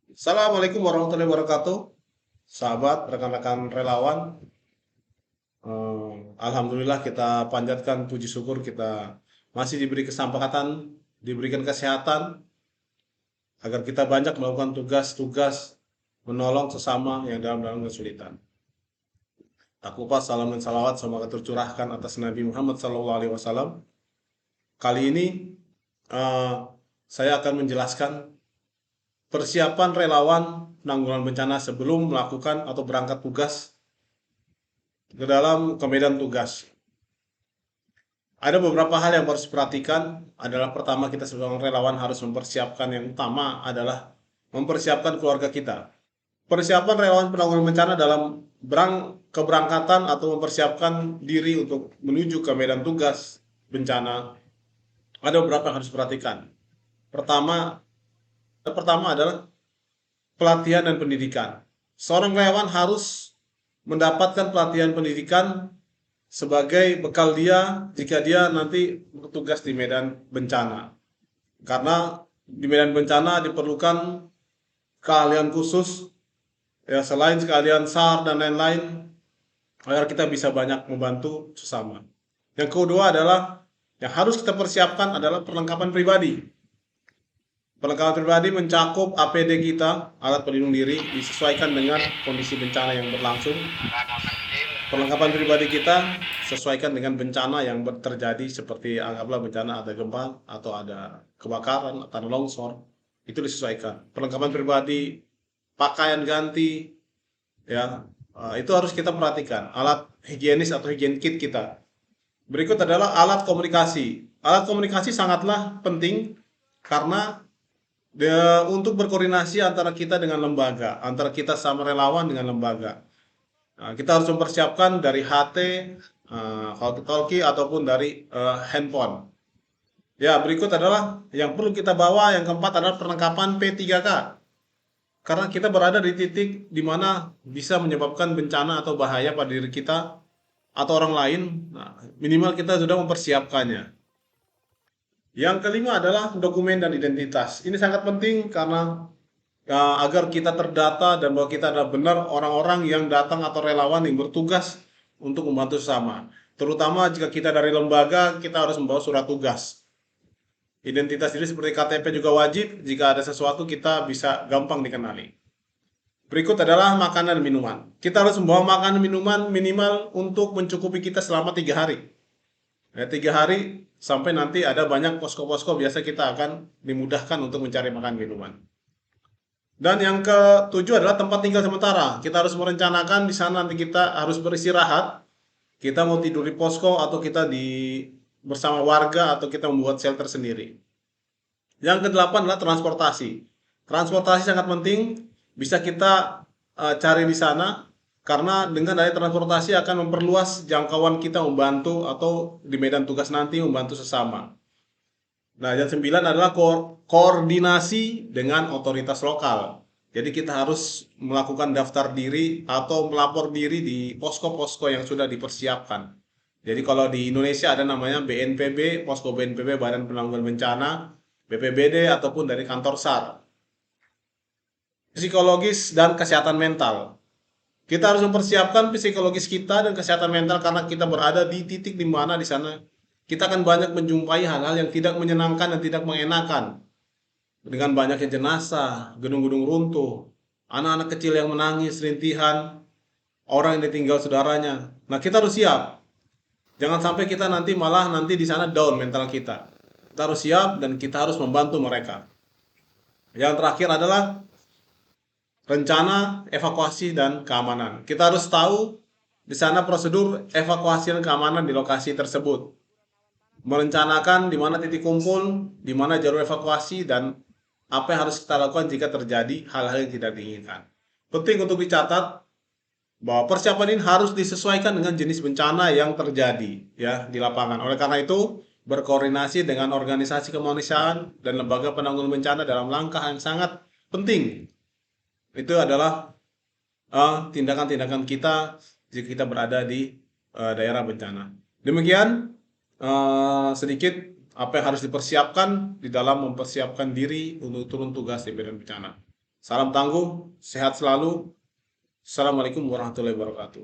Assalamualaikum warahmatullahi wabarakatuh, sahabat, rekan-rekan relawan. Alhamdulillah kita panjatkan puji syukur kita masih diberi kesempatan, diberikan kesehatan agar kita banyak melakukan tugas-tugas menolong sesama yang dalam kesulitan. Tak lupa salam dan salawat semoga tercurahkan atas Nabi Muhammad SAW. Kali ini eh, saya akan menjelaskan persiapan relawan penanggulangan bencana sebelum melakukan atau berangkat tugas ke medan tugas. Ada beberapa hal yang harus diperhatikan. Adalah pertama, kita sebagai relawan harus mempersiapkan, yang utama adalah mempersiapkan keluarga kita. Persiapan relawan penanggulangan bencana dalam keberangkatan atau mempersiapkan diri untuk menuju ke medan tugas bencana, ada beberapa yang harus diperhatikan. Pertama, pertama adalah pelatihan dan pendidikan. Seorang relawan harus mendapatkan pelatihan pendidikan sebagai bekal dia jika dia nanti bertugas di medan bencana. Karena di medan bencana diperlukan keahlian khusus, ya, selain sekalian SAR dan lain-lain, agar kita bisa banyak membantu sesama. Yang kedua adalah yang harus kita persiapkan adalah perlengkapan pribadi. Perlengkapan pribadi mencakup APD kita, alat pelindung diri, disesuaikan dengan kondisi bencana yang berlangsung. Perlengkapan pribadi kita sesuaikan dengan bencana yang terjadi, seperti anggaplah bencana ada gempa atau ada kebakaran, tanah longsor, itu disesuaikan. Perlengkapan pribadi, pakaian ganti, ya, itu harus kita perhatikan. Alat higienis atau higien kit kita. Berikut adalah alat komunikasi. Alat komunikasi sangatlah penting karena untuk berkoordinasi antara kita dengan lembaga, antara kita sama relawan dengan lembaga. Nah, kita harus mempersiapkan dari HT, talkie ataupun dari handphone. Ya, berikut adalah yang perlu kita bawa. Yang keempat adalah perlengkapan P3K. Karena kita berada di titik di mana bisa menyebabkan bencana atau bahaya pada diri kita atau orang lain. Nah, minimal kita sudah mempersiapkannya. Yang kelima adalah dokumen dan identitas. Ini sangat penting karena agar kita terdata dan bahwa kita adalah benar orang-orang yang datang atau relawan yang bertugas untuk membantu sesama. Terutama jika kita dari lembaga, kita harus membawa surat tugas. Identitas diri seperti KTP juga wajib. Jika ada sesuatu, kita bisa gampang dikenali. Berikut adalah makanan dan minuman. Kita harus membawa makanan dan minuman minimal untuk mencukupi kita selama 3 hari. Ya, 3 hari sampai nanti ada banyak posko-posko, biasa kita akan dimudahkan untuk mencari makan minuman. Dan yang ketujuh adalah tempat tinggal sementara. Kita harus merencanakan di sana nanti kita harus beristirahat. Kita mau tidur di posko atau kita bersama warga atau kita membuat shelter sendiri. Yang kedelapan adalah transportasi. Transportasi sangat penting. Bisa kita cari di sana karena dengan adanya transportasi akan memperluas jangkauan kita membantu atau di medan tugas nanti membantu sesama. Nah, yang 9 adalah koordinasi dengan otoritas lokal. Jadi kita harus melakukan daftar diri atau melapor diri di posko-posko yang sudah dipersiapkan. Jadi kalau di Indonesia ada namanya BNPB, posko BNPB, Badan Penanggulangan Bencana, BPBD ataupun dari kantor SAR. Psikologis dan kesehatan mental. Kita harus mempersiapkan psikologis kita dan kesehatan mental karena kita berada di titik di mana di sana kita akan banyak menjumpai hal-hal yang tidak menyenangkan dan tidak mengenakan. Dengan banyaknya jenazah, gedung-gedung runtuh, anak-anak kecil yang menangis, rintihan, orang yang ditinggal saudaranya. Nah, kita harus siap. Jangan sampai kita nanti di sana down mental kita. Kita harus siap dan kita harus membantu mereka. Yang terakhir adalah rencana evakuasi dan keamanan. Kita harus tahu di sana prosedur evakuasi dan keamanan di lokasi tersebut. Merencanakan di mana titik kumpul, di mana jalur evakuasi, dan apa yang harus kita lakukan jika terjadi hal-hal yang tidak diinginkan. Penting untuk dicatat bahwa persiapan ini harus disesuaikan dengan jenis bencana yang terjadi, ya, di lapangan. Oleh karena itu, berkoordinasi dengan organisasi kemanusiaan dan lembaga penanggulangan bencana dalam langkah yang sangat penting. Itu adalah tindakan-tindakan kita jika kita berada di daerah bencana. Demikian sedikit apa yang harus dipersiapkan di dalam mempersiapkan diri untuk turun tugas di medan bencana. Salam tangguh, sehat selalu. Assalamualaikum warahmatullahi wabarakatuh.